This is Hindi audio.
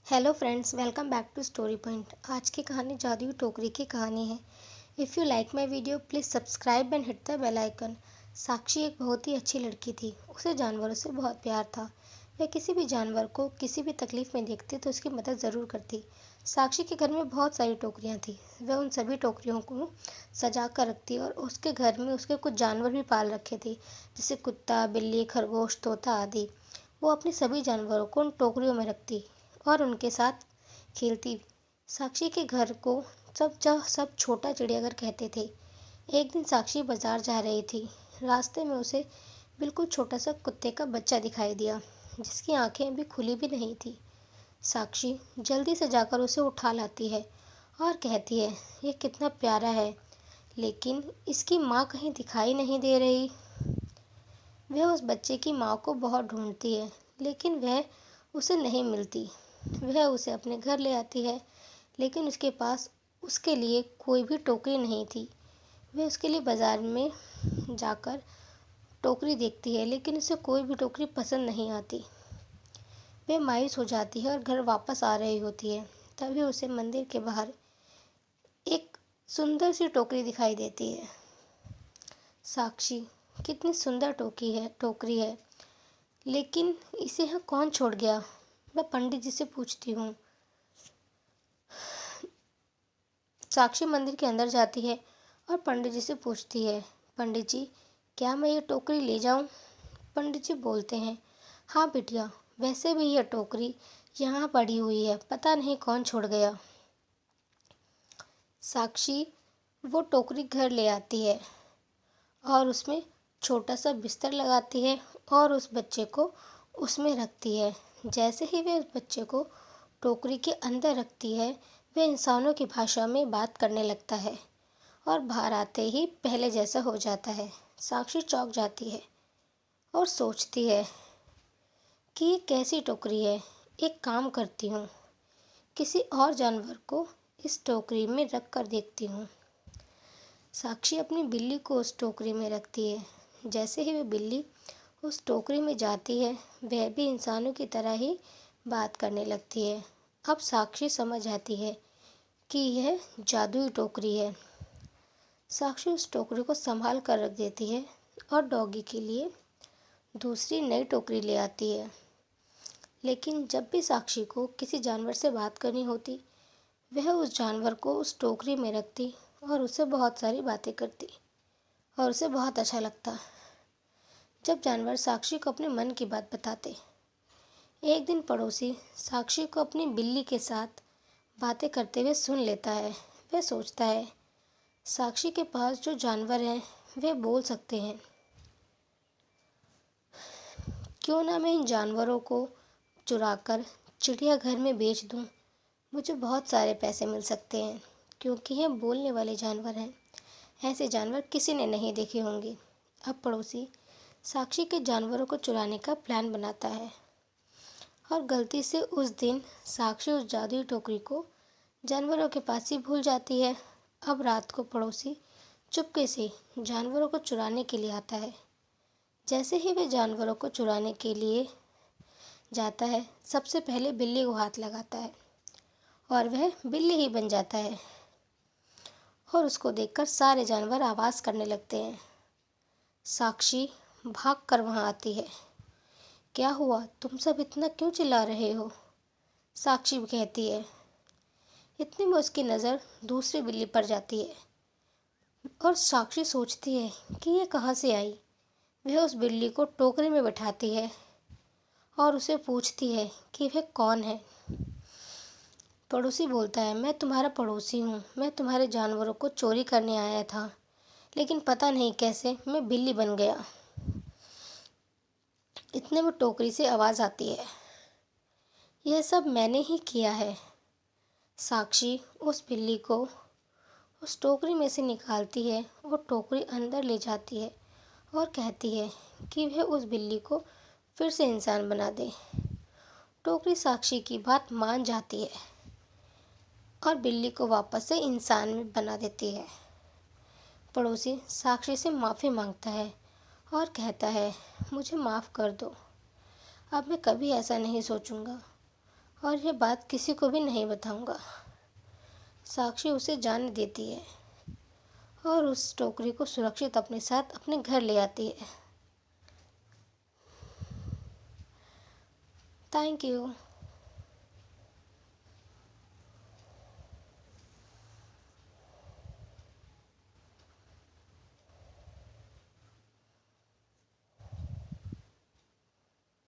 Hello friends, welcome back to story point. आज की कहानी जादुई टोकरी की कहानी है। If you like my video please subscribe and hit the bell icon. Sakshi एक बहुत ही अच्छी लड़की थी। उसे जानवरों से बहुत प्यार था। वह किसी भी जानवर को किसी भी तकलीफ में देखती तो उसकी मदद ज़रूर करती। साक्षी के घर में बहुत सारी टोकरियाँ थी। वह उन सभी टोकरियों को सजा कर रखती और उसके घर में उसके कुछ जानवर भी पाल रखे थे, जैसे कुत्ता, बिल्ली, खरगोश, तोता आदि। वो अपने सभी जानवरों को उन टोकरियों में रखती और उनके साथ खेलती। साक्षी के घर को सब छोटा चिड़ियाघर कहते थे। एक दिन साक्षी बाजार जा रही थी। रास्ते में उसे बिल्कुल छोटा सा कुत्ते का बच्चा दिखाई दिया, जिसकी आंखें अभी खुली भी नहीं थी। साक्षी जल्दी से जाकर उसे उठा लाती है और कहती है, यह कितना प्यारा है, लेकिन इसकी माँ कहीं दिखाई नहीं दे रही। वह उस बच्चे की माँ को बहुत ढूंढती है, लेकिन वह उसे नहीं मिलती। वह उसे अपने घर ले आती है, लेकिन उसके पास उसके लिए कोई भी टोकरी नहीं थी। वह उसके लिए बाज़ार में जाकर टोकरी देखती है, लेकिन उसे कोई भी टोकरी पसंद नहीं आती। वह मायूस हो जाती है और घर वापस आ रही होती है। तभी उसे मंदिर के बाहर एक सुंदर सी टोकरी दिखाई देती है। साक्षी, कितनी सुंदर टोकरी है, लेकिन इसे यहाँ कौन छोड़ गया? मैं पंडित जी से पूछती हूँ। साक्षी मंदिर के अंदर जाती है और पंडित जी से पूछती है, पंडित जी, क्या मैं ये टोकरी ले जाऊँ? पंडित जी बोलते हैं, हाँ बिटिया, वैसे भी यह टोकरी यहाँ पड़ी हुई है, पता नहीं कौन छोड़ गया। साक्षी वो टोकरी घर ले आती है और उसमें छोटा सा बिस्तर लगाती है और उस बच्चे को उसमें रखती है। जैसे ही वे उस बच्चे को टोकरी के अंदर रखती है, वह इंसानों की भाषा में बात करने लगता है और बाहर आते ही पहले जैसा हो जाता है। साक्षी चौंक जाती है और सोचती है कि ये कैसी टोकरी है। एक काम करती हूँ, किसी और जानवर को इस टोकरी में रख कर देखती हूँ। साक्षी अपनी बिल्ली को उस टोकरी में रखती है। जैसे ही वह बिल्ली उस टोकरी में जाती है, वह भी इंसानों की तरह ही बात करने लगती है। अब साक्षी समझ आती है कि यह जादुई टोकरी है। साक्षी उस टोकरी को संभाल कर रख देती है और डॉगी के लिए दूसरी नई टोकरी ले आती है। लेकिन जब भी साक्षी को किसी जानवर से बात करनी होती, वह उस जानवर को उस टोकरी में रखती और उससे बहुत सारी बातें करती और उसे बहुत अच्छा लगता जब जानवर साक्षी को अपने मन की बात बताते। एक दिन पड़ोसी साक्षी को अपनी बिल्ली के साथ बातें करते हुए सुन लेता है। वह सोचता है, साक्षी के पास जो जानवर हैं वे बोल सकते हैं, क्यों ना मैं इन जानवरों को चुराकर चिड़ियाघर में बेच दूं। मुझे बहुत सारे पैसे मिल सकते हैं, क्योंकि ये बोलने वाले जानवर हैं। ऐसे जानवर किसी ने नहीं देखे होंगे। अब पड़ोसी साक्षी के जानवरों को चुराने का प्लान बनाता है और गलती से उस दिन साक्षी उस जादुई टोकरी को जानवरों के पास ही भूल जाती है। अब रात को पड़ोसी चुपके से जानवरों को चुराने के लिए आता है। जैसे ही वह जानवरों को चुराने के लिए जाता है, सबसे पहले बिल्ली को हाथ लगाता है और वह बिल्ली ही बन जाता है और उसको देखकर सारे जानवर आवाज़ करने लगते हैं। साक्षी भाग कर वहाँ आती है। क्या हुआ, तुम सब इतना क्यों चिल्ला रहे हो? साक्षी कहती है। इतने में उसकी नज़र दूसरी बिल्ली पर जाती है और साक्षी सोचती है कि ये कहाँ से आई। वह उस बिल्ली को टोकरी में बैठाती है और उसे पूछती है कि वह कौन है। पड़ोसी बोलता है, मैं तुम्हारा पड़ोसी हूँ। मैं तुम्हारे जानवरों को चोरी करने आया था, लेकिन पता नहीं कैसे मैं बिल्ली बन गया। इतने में टोकरी से आवाज़ आती है, यह सब मैंने ही किया है। साक्षी उस बिल्ली को उस टोकरी में से निकालती है और टोकरी अंदर ले जाती है और कहती है कि वह उस बिल्ली को फिर से इंसान बना दे। टोकरी साक्षी की बात मान जाती है और बिल्ली को वापस से इंसान में बना देती है। पड़ोसी साक्षी से माफ़ी मांगता है और कहता है, मुझे माफ़ कर दो, अब मैं कभी ऐसा नहीं सोचूंगा। और यह बात किसी को भी नहीं बताऊंगा। साक्षी उसे जाने देती है और उस टोकरी को सुरक्षित अपने साथ अपने घर ले आती है। Thank you.